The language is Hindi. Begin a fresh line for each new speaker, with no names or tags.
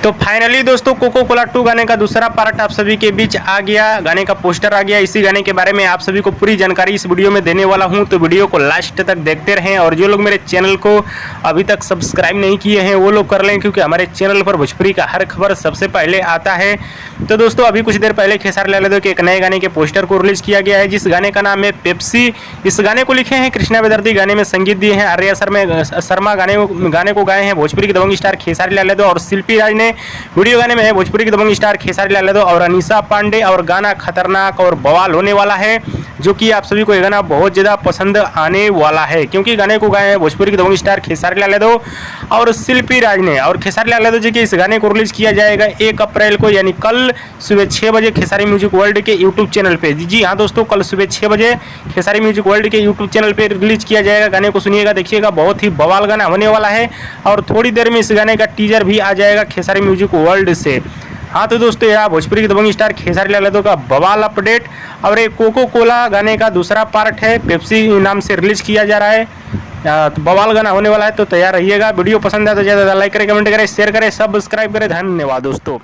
तो फाइनली दोस्तों कोको कोला 2 गाने का दूसरा पार्ट आप सभी के बीच आ गया, गाने का पोस्टर आ गया। इसी गाने के बारे में आप सभी को पूरी जानकारी इस वीडियो में देने वाला हूं, तो वीडियो को लास्ट तक देखते रहें। और जो लोग मेरे चैनल को अभी तक सब्सक्राइब नहीं किए हैं वो लोग कर लें, क्योंकि हमारे चैनल पर भोजपुरी का हर खबर सबसे पहले आता है। तो दोस्तों अभी कुछ देर पहले खेसारी लाल यादव के एक नए गाने के पोस्टर को रिलीज किया गया है, जिस गाने का नाम है पेप्सी। इस गाने को लिखे हैं कृष्णा बेदर्दी, गाने में संगीत दिए हैं आर्या शर्मा, गाने को गाए हैं भोजपुरी के दबंग स्टार खेसारी लाल यादव और शिल्पी राज ने। वीडियो गाने में है भोजपुरी के दबंग स्टार खेसारी लाल यादव और अनीसा पांडे, और गाना खतरनाक और बवाल होने वाला है, जो कि आप सभी को ये गाना बहुत ज़्यादा पसंद आने वाला है, क्योंकि गाने को गाए हैं भोजपुरी के दबंग स्टार खेसारी लाल यादव और शिल्पी राज ने। और खेसारी लाल यादव जी के इस गाने को रिलीज किया जाएगा 1 अप्रैल को, यानी कल सुबह 6 बजे खेसारी म्यूजिक वर्ल्ड के यूट्यूब चैनल पे। जी हाँ दोस्तों, कल सुबह 6 बजे खेसारी म्यूजिक वर्ल्ड के यूट्यूब चैनल पे रिलीज किया जाएगा। गाने को सुनिएगा, देखिएगा, बहुत ही बवाल गाना होने वाला है। और थोड़ी देर में इस गाने का टीजर भी आ जाएगा खेसारी म्यूजिक वर्ल्ड से। हाँ तो दोस्तों, यह भोजपुरी के दबंग स्टार खेसारी लाल यादव का बवाल अपडेट। और ये कोको कोला गाने का दूसरा पार्ट है, पेप्सी नाम से रिलीज किया जा रहा है। तो बवाल गाना होने वाला है, तो तैयार रहिएगा। वीडियो पसंद आए तो ज़्यादा लाइक करें, कमेंट करें, शेयर करें, सब्सक्राइब करें। धन्यवाद दोस्तों।